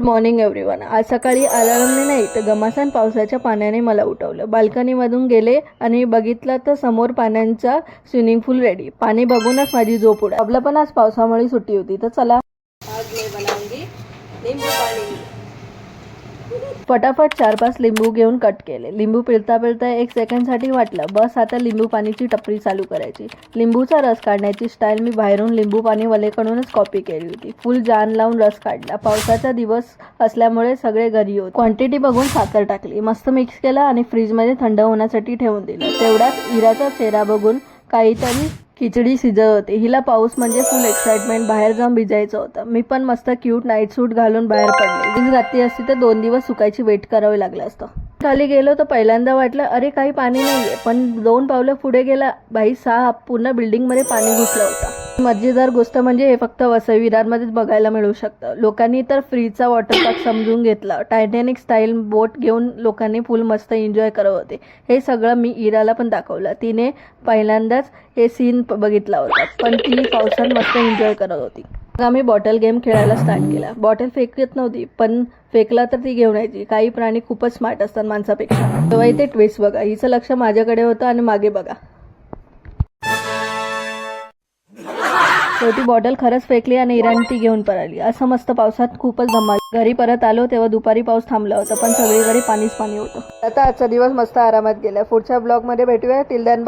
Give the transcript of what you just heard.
Morning everyone. आज सकाळी अलार्मने नाही तर घमासान पावसाच्या पाण्याने मला उठवलं. बाल्कनीमधून गेले आणि बघितलं तर समोर पाण्याचा स्विमिंग पूल रेडी. पाणी बघूनच माझी झोप उडाली. आपलं पण आज पावसामुळे सुट्टी होती तर चला आज मैं बनाऊंगी लिंबू पाणी. फटाफट 4-5 लिंबू घेऊन कट केले. लिंबू पिळता पिळता 1 सेकंडसाठी वाटलं बस आता लिंबू पाणीची टपरी चालू करायची. लिंबूचा रस काढण्याची स्टाईल मी बाहेरून लिंबू पाणी वालेकडूनच कॉपी केली होती. फुल जान लावून रस काढला. पावसाचा दिवस असल्यामुळे सगळे घरी होते. क्वांटिटी बघून साखर टाकली, मस्त मिक्स केला आणि फ्रीजमध्ये थंड होण्यासाठी ठेवून दिलं. तेवढ्यात इराचा चेहरा बघून काहीतरी खिचडी शिजत होती. हिला पाऊस म्हणजे फुल एक्साइटमेंट. बाहेर जाऊन भिजायचं होतं. मी पण मस्त क्यूट नाईट सूट घालून बाहेर पडले. हीच रात्री असती तर 2 दिवस सुकायची वेट करावे लागलं असतं. खाली गेलो तर पहिल्यांदा वाटलं अरे काही पाणी नाहीये, पण 2 पावलं पुढे गेला भाई साहब पूर्ण बिल्डिंगमध्ये पाणी घुसलं होतं. मजेदार गोष्ट म्हणजे हे फक्त वसई विरारमध्येच बघायला मिळू शकतं. लोकांनी तर फ्रीजचा वॉटर पार्क समजून घेतला. टायटॅनिक स्टाईल बोट घेऊन लोकांनी फुल मस्त एन्जॉय करत होते. हे सगळं मी इराला पण दाखवलं. तिने पहिल्यांदाच हे सीन बघितला होता, पण ती पावसात मस्त एन्जॉय करत होती. मग आम्ही बॉटल गेम खेळायला स्टार्ट केला. बॉटल फेकत नव्हती, पण फेकला तर ती घेऊन यायची. काही प्राणी खूपच स्मार्ट असतात माणसापेक्षा. तेव्हा इथे ट्विस्ट बघा. हिचं लक्ष माझ्याकडे होतं आणि मागे बघा. शेवटी बॉटल खरंच फेकली आणि इराने ती घेऊन पळाली. असं मस्त पावसात खूपच धमाल. घरी परत आलो तेव्हा दुपारी पाऊस थांबला होता, पण सगळीकडे पाणीच पाणी होतं. आता आजचा दिवस मस्त आरामात गेला. पुढच्या ब्लॉगमध्ये भेटूया. Till then